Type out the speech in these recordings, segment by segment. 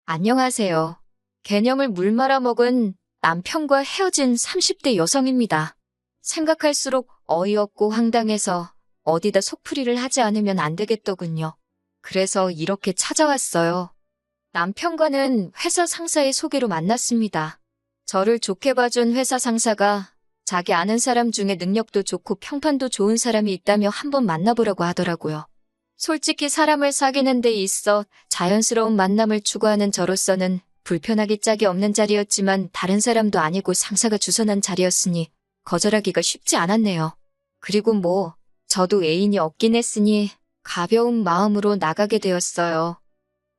안녕하세요. 개념을 물 말아먹은 남편과 헤어진 30대 여성입니다. 생각할수록 어이없고 황당해서 어디다 속풀이를 하지 않으면 안 되겠더군요. 그래서 이렇게 찾아왔어요. 남편과는 회사 상사의 소개로 만났습니다. 저를 좋게 봐준 회사 상사가 자기 아는 사람 중에 능력도 좋고 평판도 좋은 사람이 있다며 한번 만나보라고 하더라고요. 솔직히 사람을 사귀는 데 있어 자연스러운 만남을 추구하는 저로서는 불편하기 짝이 없는 자리였지만 다른 사람도 아니고 상사가 주선한 자리였으니 거절하기가 쉽지 않았네요. 그리고 저도 애인이 없긴 했으니 가벼운 마음으로 나가게 되었어요.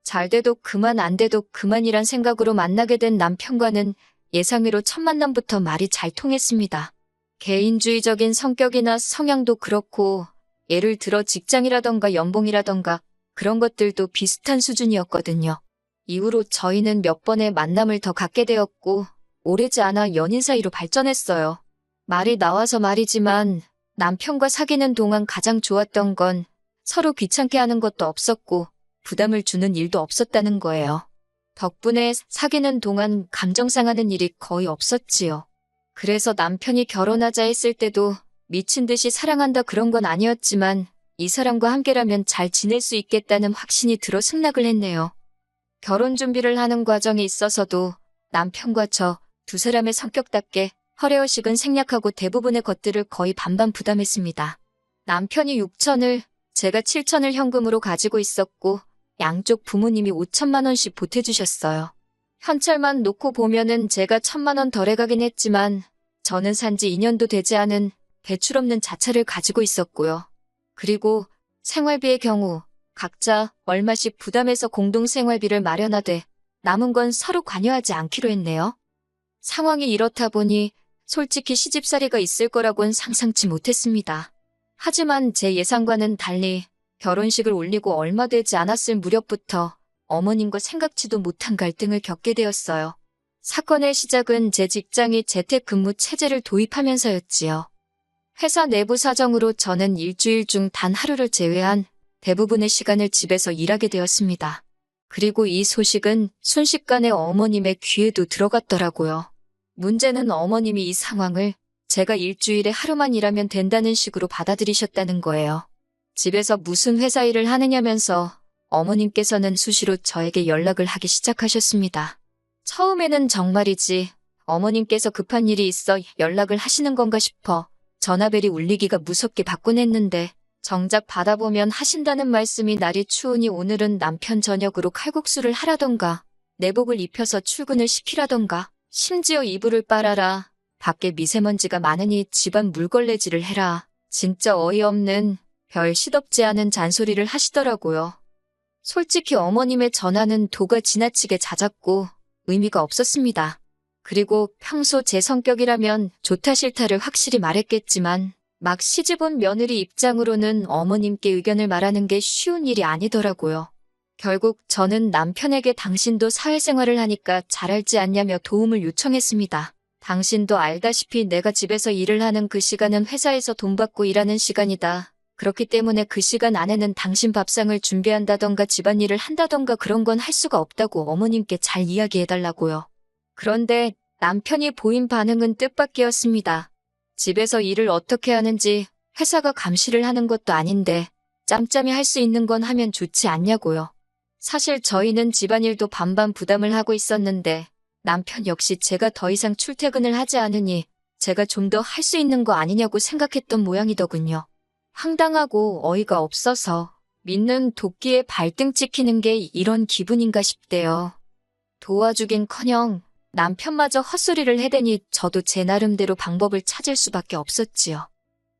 잘 돼도 그만 안 돼도 그만이란 생각으로 만나게 된 남편과는 예상외로 첫 만남부터 말이 잘 통했습니다. 개인주의적인 성격이나 성향도 그렇고 예를 들어 직장이라던가 연봉이라던가 그런 것들도 비슷한 수준이었거든요. 이후로 저희는 몇 번의 만남을 더 갖게 되었고 오래지 않아 연인 사이로 발전했어요. 말이 나와서 말이지만 남편과 사귀는 동안 가장 좋았던 건 서로 귀찮게 하는 것도 없었고 부담을 주는 일도 없었다는 거예요. 덕분에 사귀는 동안 감정 상하는 일이 거의 없었지요. 그래서 남편이 결혼하자 했을 때도 미친 듯이 사랑한다 그런 건 아니었지만 이 사람과 함께라면 잘 지낼 수 있겠다는 확신이 들어 승낙을 했네요. 결혼 준비를 하는 과정에 있어서도 남편과 저 두 사람의 성격답게 허례허식은 생략하고 대부분의 것들을 거의 반반 부담했습니다. 남편이 6천을, 제가 7천을 현금으로 가지고 있었고 양쪽 부모님이 5천만 원씩 보태주셨어요. 현찰만 놓고 보면은 제가 1,000만 원 덜해가긴 했지만 저는 산지 2년도 되지 않은 대출 없는 자차를 가지고 있었고요. 그리고 생활비의 경우 각자 얼마씩 부담해서 공동생활비를 마련하되 남은 건 서로 관여하지 않기로 했네요. 상황이 이렇다 보니 솔직히 시집살이가 있을 거라고는 상상치 못했습니다. 하지만 제 예상과는 달리 결혼식을 올리고 얼마 되지 않았을 무렵부터 어머님과 생각지도 못한 갈등을 겪게 되었어요. 사건의 시작은 제 직장이 재택근무 체제를 도입하면서였지요. 회사 내부 사정으로 저는 일주일 중 단 하루를 제외한 대부분의 시간을 집에서 일하게 되었습니다. 그리고 이 소식은 순식간에 어머님의 귀에도 들어갔더라고요. 문제는 어머님이 이 상황을 제가 일주일에 하루만 일하면 된다는 식으로 받아들이셨다는 거예요. 집에서 무슨 회사 일을 하느냐면서 어머님께서는 수시로 저에게 연락을 하기 시작하셨습니다. 처음에는 정말이지 어머님께서 급한 일이 있어 연락을 하시는 건가 싶어 전화벨이 울리기가 무섭게 받곤 했는데 정작 받아보면 하신다는 말씀이 날이 추우니 오늘은 남편 저녁으로 칼국수를 하라던가 내복을 입혀서 출근을 시키라던가 심지어 이불을 빨아라. 밖에 미세먼지가 많으니 집안 물걸레질을 해라. 진짜 어이없는 별 시덥지 않은 잔소리를 하시더라고요. 솔직히 어머님의 전화는 도가 지나치게 잦았고 의미가 없었습니다. 그리고 평소 제 성격이라면 좋다 싫다를 확실히 말했겠지만 막 시집온 며느리 입장으로는 어머님께 의견을 말하는 게 쉬운 일이 아니더라고요. 결국 저는 남편에게 당신도 사회생활을 하니까 잘알지 않냐며 도움을 요청했습니다. 당신도 알다시피 내가 집에서 일을 하는 그 시간은 회사에서 돈 받고 일하는 시간이다. 그렇기 때문에 그 시간 안에는 당신 밥상을 준비한다던가 집안일을 한다던가 그런 건 할 수가 없다고 어머님께 잘 이야기해달라고요. 그런데 남편이 보인 반응은 뜻밖이었습니다. 집에서 일을 어떻게 하는지 회사가 감시를 하는 것도 아닌데 짬짬이 할 수 있는 건 하면 좋지 않냐고요. 사실 저희는 집안일도 반반 부담을 하고 있었는데 남편 역시 제가 더 이상 출퇴근을 하지 않으니 제가 좀 더 할 수 있는 거 아니냐고 생각했던 모양이더군요. 황당하고 어이가 없어서 믿는 도끼에 발등 찍히는 게 이런 기분인가 싶대요. 도와주긴커녕 남편마저 헛소리를 해대니 저도 제 나름대로 방법을 찾을 수밖에 없었지요.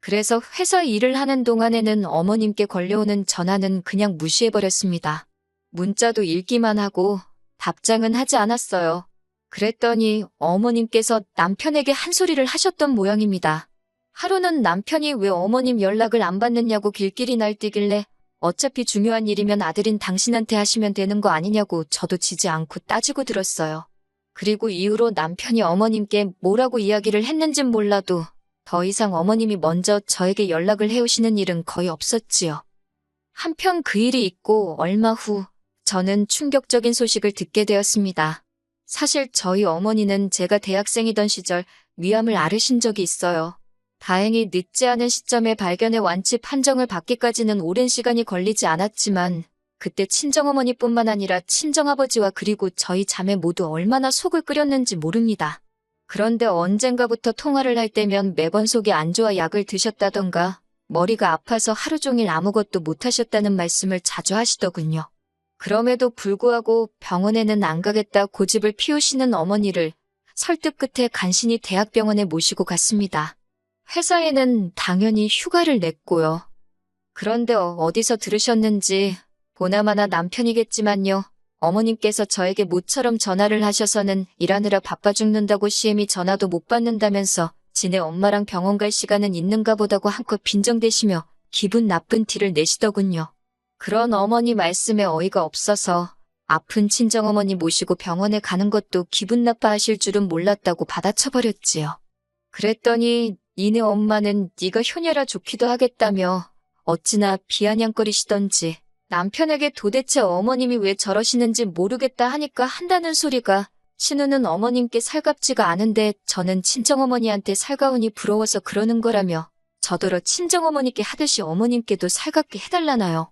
그래서 회사 일을 하는 동안에는 어머님께 걸려오는 전화는 그냥 무시해버렸습니다. 문자도 읽기만 하고 답장은 하지 않았어요. 그랬더니 어머님께서 남편에게 한 소리를 하셨던 모양입니다. 하루는 남편이 왜 어머님 연락을 안 받느냐고 길길이 날뛰길래 어차피 중요한 일이면 아들인 당신한테 하시면 되는 거 아니냐고 저도 지지 않고 따지고 들었어요. 그리고 이후로 남편이 어머님께 뭐라고 이야기를 했는진 몰라도 더 이상 어머님이 먼저 저에게 연락을 해오시는 일은 거의 없었지요. 한편 그 일이 있고 얼마 후 저는 충격적인 소식을 듣게 되었습니다. 사실 저희 어머니는 제가 대학생이던 시절 위암을 앓으신 적이 있어요. 다행히 늦지 않은 시점에 발견해 완치 판정을 받기까지는 오랜 시간이 걸리지 않았지만 그때 친정어머니뿐만 아니라 친정아버지와 그리고 저희 자매 모두 얼마나 속을 끓였는지 모릅니다. 그런데 언젠가부터 통화를 할 때면 매번 속이 안 좋아 약을 드셨다던가 머리가 아파서 하루 종일 아무것도 못하셨다는 말씀을 자주 하시더군요. 그럼에도 불구하고 병원에는 안 가겠다 고집을 피우시는 어머니를 설득 끝에 간신히 대학병원에 모시고 갔습니다. 회사에는 당연히 휴가를 냈고요. 그런데 어디서 들으셨는지 보나마나 남편이겠지만요. 어머님께서 저에게 모처럼 전화를 하셔서는 일하느라 바빠 죽는다고 시엠이 전화도 못 받는다면서 지네 엄마랑 병원 갈 시간은 있는가 보다고 한껏 빈정대시며 기분 나쁜 티를 내시더군요. 그런 어머니 말씀에 어이가 없어서 아픈 친정어머니 모시고 병원에 가는 것도 기분 나빠하실 줄은 몰랐다고 받아쳐버렸지요. 그랬더니 니네 엄마는 네가 효녀라 좋기도 하겠다며 어찌나 비아냥거리시던지 남편에게 도대체 어머님이 왜 저러시는지 모르겠다 하니까 한다는 소리가 신우는 어머님께 살갑지가 않은데 저는 친정어머니한테 살가우니 부러워서 그러는 거라며 저더러 친정어머니께 하듯이 어머님께도 살갑게 해달라나요.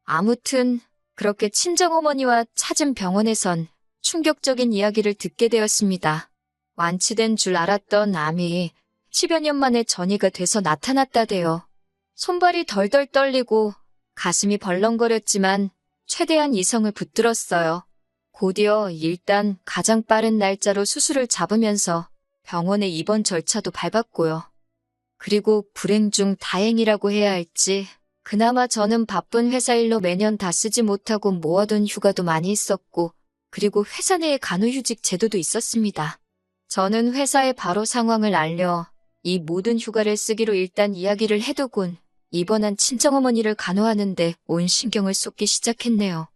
아무튼 그렇게 친정어머니와 찾은 병원에선 충격적인 이야기를 듣게 되었습니다. 완치된 줄 알았던 암이 10여 년 만에 전이가 돼서 나타났다대요. 손발이 덜덜 떨리고 가슴이 벌렁거렸지만 최대한 이성을 붙들었어요. 곧이어 일단 가장 빠른 날짜로 수술을 잡으면서 병원에 입원 절차도 밟았고요. 그리고 불행 중 다행이라고 해야 할지 그나마 저는 바쁜 회사 일로 매년 다 쓰지 못하고 모아둔 휴가도 많이 있었고 그리고 회사 내에 간호휴직 제도도 있었습니다. 저는 회사에 바로 상황을 알려 이 모든 휴가를 쓰기로 일단 이야기를 해두곤 입원한 친정어머니를 간호하는데 온 신경을 쏟기 시작했네요.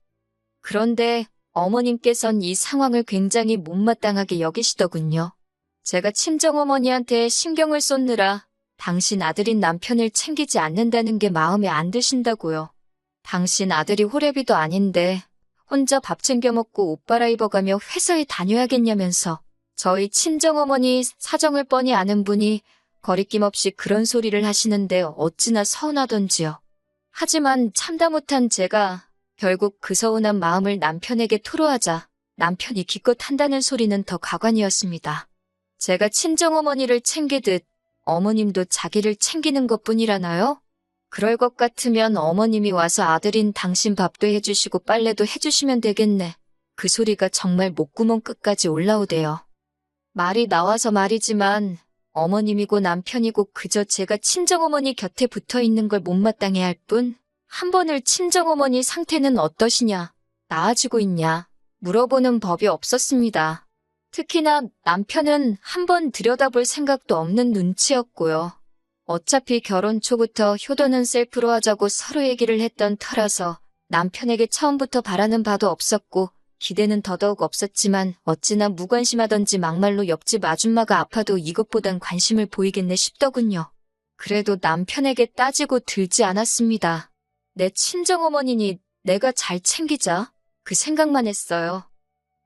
그런데 어머님께선 이 상황을 굉장히 못마땅하게 여기시더군요. 제가 친정어머니한테 신경을 쏟느라 당신 아들인 남편을 챙기지 않는다는 게 마음에 안 드신다고요. 당신 아들이 호래비도 아닌데 혼자 밥 챙겨 먹고 옷 갈아입어가며 회사에 다녀야겠냐면서 저희 친정어머니 사정을 뻔히 아는 분이 거리낌 없이 그런 소리를 하시는데 어찌나 서운하던지요. 하지만 참다 못한 제가 결국 그 서운한 마음을 남편에게 토로하자 남편이 기껏 한다는 소리는 더 가관이었습니다. 제가 친정어머니를 챙기듯 어머님도 자기를 챙기는 것뿐이라나요? 그럴 것 같으면 어머님이 와서 아들인 당신 밥도 해주시고 빨래도 해주시면 되겠네. 그 소리가 정말 목구멍 끝까지 올라오대요. 말이 나와서 말이지만 어머님이고 남편이고 그저 제가 친정어머니 곁에 붙어있는 걸 못마땅해 할 뿐 한 번을 친정어머니 상태는 어떠시냐, 나아지고 있냐 물어보는 법이 없었습니다. 특히나 남편은 한 번 들여다볼 생각도 없는 눈치였고요. 어차피 결혼 초부터 효도는 셀프로 하자고 서로 얘기를 했던 터라서 남편에게 처음부터 바라는 바도 없었고 기대는 더더욱 없었지만 어찌나 무관심하던지 막말로 옆집 아줌마가 아파도 이것보단 관심을 보이겠네 싶더군요. 그래도 남편에게 따지고 들지 않았습니다. 내 친정어머니니 내가 잘 챙기자 그 생각만 했어요.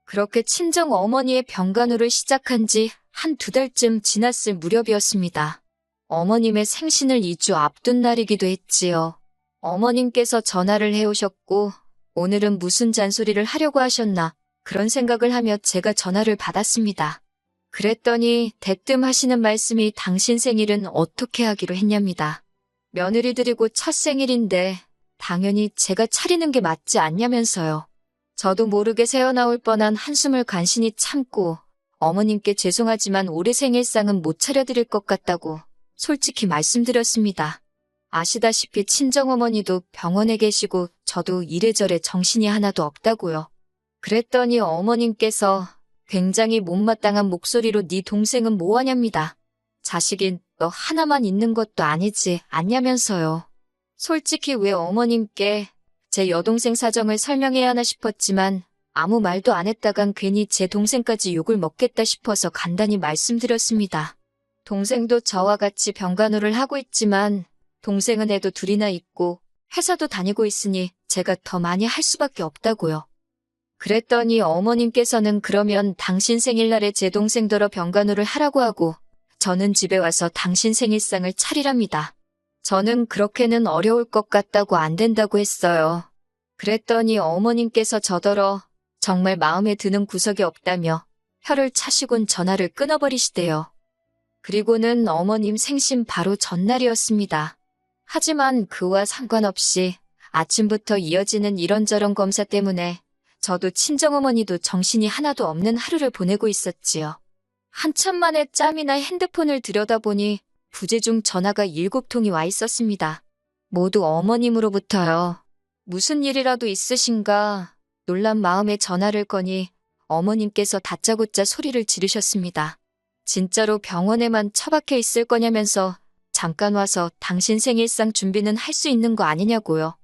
그렇게 친정어머니의 병간호를 시작한 지 한두 달쯤 지났을 무렵이었습니다. 어머님의 생신을 2주 앞둔 날이기도 했지요. 어머님께서 전화를 해오셨고 오늘은 무슨 잔소리를 하려고 하셨나 그런 생각을 하며 제가 전화를 받았습니다. 그랬더니 대뜸 하시는 말씀이 당신 생일은 어떻게 하기로 했냐입니다. 며느리들이고 첫 생일인데 당연히 제가 차리는 게 맞지 않냐면서요. 저도 모르게 새어나올 뻔한 한숨을 간신히 참고 어머님께 죄송하지만 올해 생일상은 못 차려드릴 것 같다고 솔직히 말씀드렸습니다. 아시다시피 친정어머니도 병원에 계시고 저도 이래저래 정신이 하나도 없다고요. 그랬더니 어머님께서 굉장히 못마땅한 목소리로 네 동생은 뭐하냐입니다. 자식이 너 하나만 있는 것도 아니지 않냐면서요. 솔직히 왜 어머님께 제 여동생 사정을 설명해야 하나 싶었지만 아무 말도 안 했다간 괜히 제 동생까지 욕을 먹겠다 싶어서 간단히 말씀드렸습니다. 동생도 저와 같이 병간호를 하고 있지만 동생은 애도 둘이나 있고 회사도 다니고 있으니 제가 더 많이 할 수밖에 없다고요. 그랬더니 어머님께서는 그러면 당신 생일날에 제 동생더러 병간호를 하라고 하고 저는 집에 와서 당신 생일상을 차리랍니다. 저는 그렇게는 어려울 것 같다고 안 된다고 했어요. 그랬더니 어머님께서 저더러 정말 마음에 드는 구석이 없다며 혀를 차시곤 전화를 끊어버리시대요. 그리고는 어머님 생신 바로 전날이었습니다. 하지만 그와 상관없이 아침부터 이어지는 이런저런 검사 때문에 저도 친정어머니도 정신이 하나도 없는 하루를 보내고 있었지요. 한참 만에 짬이나 핸드폰을 들여다보니 부재중 전화가 7통이 와 있었습니다. 모두 어머님으로부터요. 무슨 일이라도 있으신가 놀란 마음에 전화를 거니 어머님께서 다짜고짜 소리를 지르셨습니다. 진짜로 병원에만 처박혀 있을 거냐면서 잠깐 와서 당신 생일상 준비는 할 수 있는 거 아니냐고요.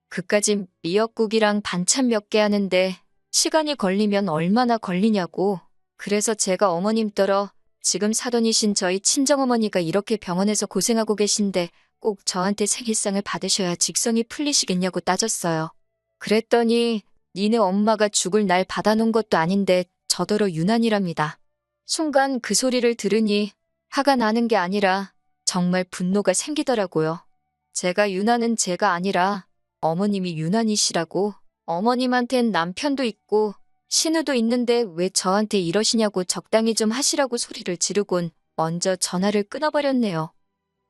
그까짓 미역국이랑 반찬 몇 개 하는데 시간이 걸리면 얼마나 걸리냐고. 그래서 제가 어머님 떨어 지금 사돈이신 저희 친정어머니가 이렇게 병원에서 고생하고 계신데 꼭 저한테 생일상을 받으셔야 직성이 풀리시겠냐고 따졌어요. 그랬더니 니네 엄마가 죽을 날 받아놓은 것도 아닌데 저더러 유난이랍니다. 순간 그 소리를 들으니 화가 나는 게 아니라 정말 분노가 생기더라고요. 제가 유난은 제가 아니라 어머님이 유난이시라고. 어머님한텐 남편도 있고 신우도 있는데 왜 저한테 이러시냐고 적당히 좀 하시라고 소리를 지르곤 먼저 전화를 끊어버렸네요.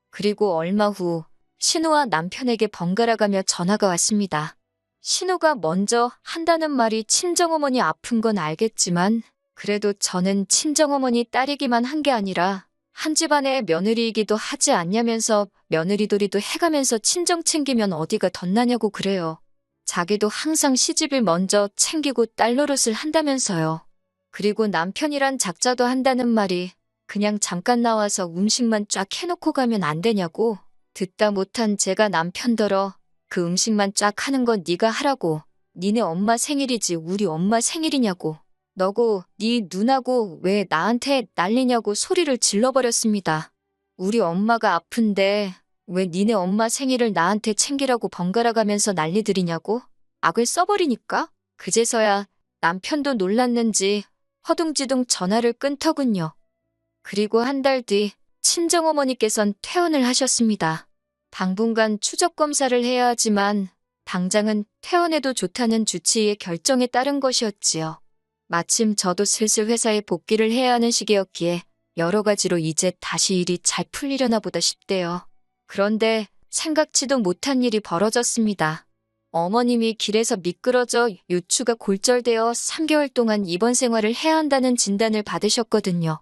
그리고 얼마 후 신우와 남편에게 번갈아가며 전화가 왔습니다. 신우가 먼저 한다는 말이 친정어머니 아픈 건 알겠지만 그래도 저는 친정어머니 딸이기만 한 게 아니라 한 집안의 며느리이기도 하지 않냐면서 며느리돌이도 해가면서 친정 챙기면 어디가 덧나냐고 그래요. 자기도 항상 시집을 먼저 챙기고 딸 노릇을 한다면서요. 그리고 남편이란 작자도 한다는 말이 그냥 잠깐 나와서 음식만 쫙 해놓고 가면 안 되냐고. 듣다 못한 제가 남편더러 그 음식만 쫙 하는 건 네가 하라고. 니네 엄마 생일이지 우리 엄마 생일이냐고. 너고 네 누나고 왜 나한테 난리냐고 소리를 질러버렸습니다. 우리 엄마가 아픈데 왜 니네 엄마 생일을 나한테 챙기라고 번갈아가면서 난리들이냐고? 악을 써버리니까? 그제서야 남편도 놀랐는지 허둥지둥 전화를 끊더군요. 그리고 한 달 뒤 친정어머니께선 퇴원을 하셨습니다. 당분간 추적검사를 해야 하지만 당장은 퇴원해도 좋다는 주치의의 결정에 따른 것이었지요. 마침 저도 슬슬 회사에 복귀를 해야 하는 시기였기에 여러 가지로 이제 다시 일이 잘 풀리려나 보다 싶대요. 그런데 생각지도 못한 일이 벌어졌습니다. 어머님이 길에서 미끄러져 요추가 골절되어 3개월 동안 입원 생활을 해야 한다는 진단을 받으셨거든요.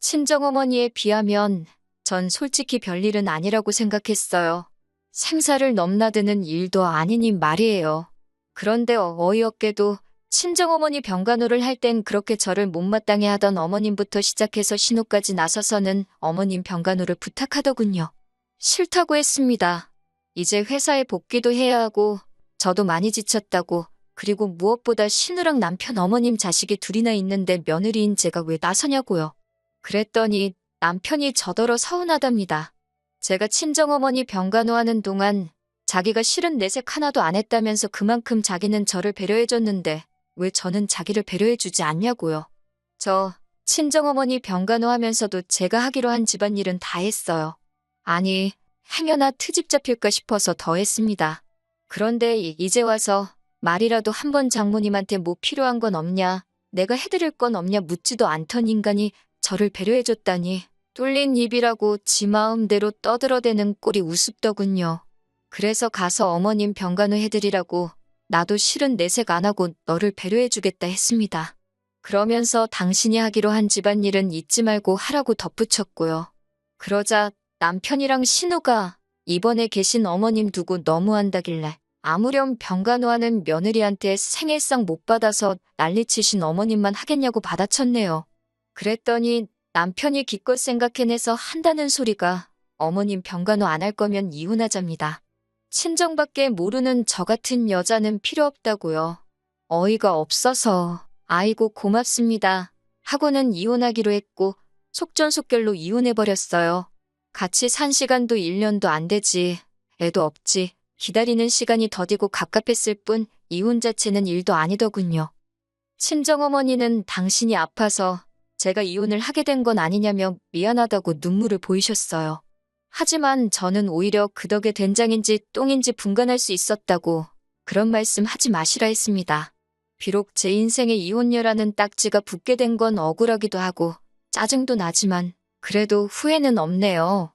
친정어머니에 비하면 전 솔직히 별일은 아니라고 생각했어요. 생사를 넘나드는 일도 아니니 말이에요. 그런데 어이없게도 친정어머니 병간호를 할 땐 그렇게 저를 못마땅해 하던 어머님부터 시작해서 신우까지 나서서는 어머님 병간호를 부탁하더군요. 싫다고 했습니다. 이제 회사에 복귀도 해야 하고 저도 많이 지쳤다고. 그리고 무엇보다 신우랑 남편 어머님 자식이 둘이나 있는데 며느리인 제가 왜 나서냐고요. 그랬더니 남편이 저더러 서운하답니다. 제가 친정어머니 병간호하는 동안 자기가 싫은 내색 하나도 안 했다면서 그만큼 자기는 저를 배려해줬는데 왜 저는 자기를 배려해주지 않냐고요. 저 친정어머니 병간호하면서도 제가 하기로 한 집안일은 다 했어요. 아니, 행여나 트집 잡힐까 싶어서 더 했습니다. 그런데 이제 와서 말이라도 한번 장모님한테 뭐 필요한 건 없냐, 내가 해드릴 건 없냐 묻지도 않던 인간이 저를 배려해줬다니 뚫린 입이라고 지 마음대로 떠들어대는 꼴이 우습더군요. 그래서 가서 어머님 병간호 해드리라고 나도 실은 내색 안 하고 너를 배려해주겠다 했습니다. 그러면서 당신이 하기로 한 집안일은 잊지 말고 하라고 덧붙였고요. 그러자 남편이랑 신우가 입원해 계신 어머님 두고 너무한다길래 아무렴 병간호하는 며느리한테 생일상 못 받아서 난리치신 어머님만 하겠냐고 받아쳤네요. 그랬더니 남편이 기껏 생각해내서 한다는 소리가 어머님 병간호 안 할 거면 이혼하자입니다. 친정밖에 모르는 저 같은 여자는 필요 없다고요. 어이가 없어서 아이고 고맙습니다 하고는 이혼하기로 했고 속전속결로 이혼해버렸어요. 같이 산 시간도 1년도 안 되지. 애도 없지. 기다리는 시간이 더디고 갑갑했을 뿐 이혼 자체는 일도 아니더군요. 친정어머니는 당신이 아파서 제가 이혼을 하게 된 건 아니냐며 미안하다고 눈물을 보이셨어요. 하지만 저는 오히려 그 덕에 된장인지 똥인지 분간할 수 있었다고 그런 말씀 하지 마시라 했습니다. 비록 제 인생에 이혼녀라는 딱지가 붙게 된 건 억울하기도 하고 짜증도 나지만 그래도 후회는 없네요.